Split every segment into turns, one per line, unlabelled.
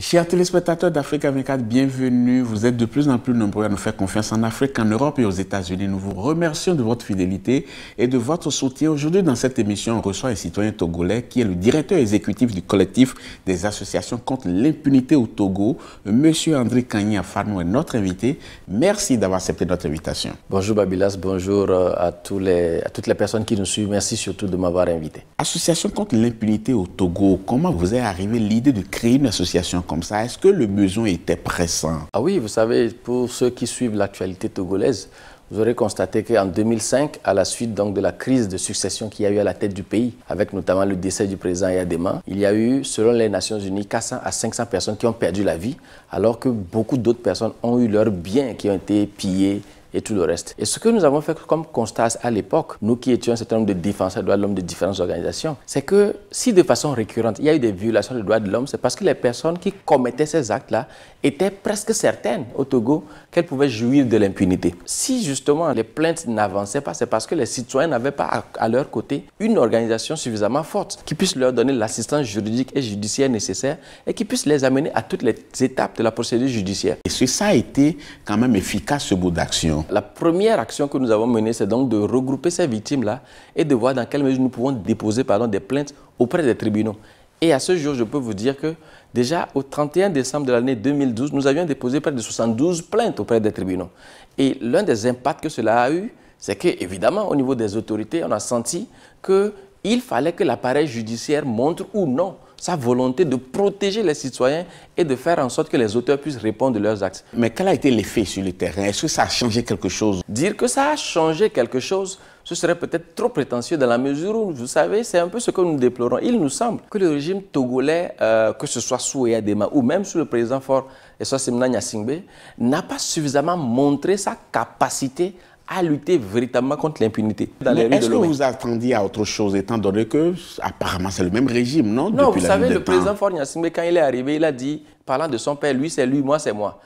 Chers téléspectateurs d'Africa 24, bienvenue. Vous êtes de plus en plus nombreux à nous faire confiance en Afrique, en Europe et aux États-Unis. Nous vous remercions de votre fidélité et de votre soutien. Aujourd'hui, dans cette émission, on reçoit un citoyen togolais qui est le directeur exécutif du collectif des associations contre l'impunité au Togo. Monsieur André Kagny Afanou est notre invité. Merci d'avoir accepté notre invitation.
Bonjour Babylas, bonjour à toutes les personnes qui nous suivent. Merci surtout de m'avoir invité.
Association contre l'impunité au Togo, comment vous est arrivé l'idée de créer une association comme ça? Est-ce que le besoin était pressant?
Ah oui, vous savez, pour ceux qui suivent l'actualité togolaise, vous aurez constaté qu'en 2005, à la suite donc de la crise de succession qu'il y a eu à la tête du pays, avec notamment le décès du président Yadema, il y a eu, selon les Nations Unies, 400 à 500 personnes qui ont perdu la vie, alors que beaucoup d'autres personnes ont eu leurs biens qui ont été pillés et tout le reste. Et ce que nous avons fait comme constat à l'époque, nous qui étions un certain nombre de défenseurs des droits de l'homme de différentes organisations, c'est que si de façon récurrente, il y a eu des violations des droits de l'homme, c'est parce que les personnes qui commettaient ces actes-là étaient presque certaines au Togo qu'elles pouvaient jouir de l'impunité. Si justement les plaintes n'avançaient pas, c'est parce que les citoyens n'avaient pas à leur côté une organisation suffisamment forte qui puisse leur donner l'assistance juridique et judiciaire nécessaire et qui puisse les amener à toutes les étapes de la procédure judiciaire.
Est-ce que ça a été quand même efficace, ce bout d'action?
La première action que nous avons menée, c'est donc de regrouper ces victimes-là et de voir dans quelle mesure nous pouvons déposer des plaintes auprès des tribunaux. Et à ce jour, je peux vous dire que déjà au 31 décembre de l'année 2012, nous avions déposé près de 72 plaintes auprès des tribunaux. Et l'un des impacts que cela a eu, c'est qu'évidemment, au niveau des autorités, on a senti qu'il fallait que l'appareil judiciaire montre ou non sa volonté de protéger les citoyens et de faire en sorte que les auteurs puissent répondre de leurs actes.
Mais quel a été l'effet sur le terrain? Est-ce que ça a changé quelque chose?
Dire que ça a changé quelque chose, ce serait peut-être trop prétentieux dans la mesure où, vous savez, c'est un peu ce que nous déplorons. Il nous semble que le régime togolais, que ce soit sous Yadema ou même sous le président fort Eswatini Gnassingbé, n'a pas suffisamment montré sa capacité à lutter véritablement contre l'impunité.
Est-ce que vous attendiez à autre chose, étant donné que apparemment c'est le même régime, non?
Non, vous savez, le président Faure Gnassingbé, quand il est arrivé, il a dit, parlant de son père, lui c'est lui, moi c'est moi.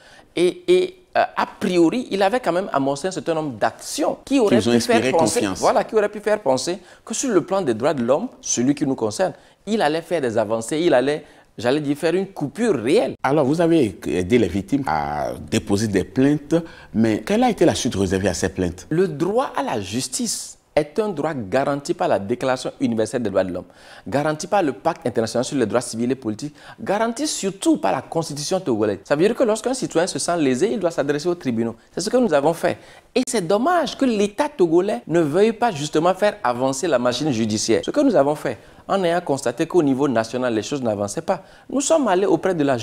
A priori, il avait quand même amorcé un certain nombre d'actions qui auraient pu faire penser, qui auraient pu faire penser que sur le plan des droits de l'homme, celui qui nous concerne, il allait faire des avancées, il allait, j'allais dire, faire une coupure réelle.
Alors, vous avez aidé les victimes à déposer des plaintes, mais quelle a été la suite réservée à ces plaintes?
Le droit à la justice est un droit garanti par la Déclaration universelle des droits de l'homme, garanti par le Pacte international sur les droits civils et politiques, garanti surtout par la Constitution togolaise. Ça veut dire que lorsqu'un citoyen se sent lésé, il doit s'adresser aux tribunaux. C'est ce que nous avons fait. Et c'est dommage que l'État togolais ne veuille pas justement faire avancer la machine judiciaire. Ce que nous avons fait, en ayant constaté qu'au niveau national, les choses n'avançaient pas, nous sommes allés auprès de la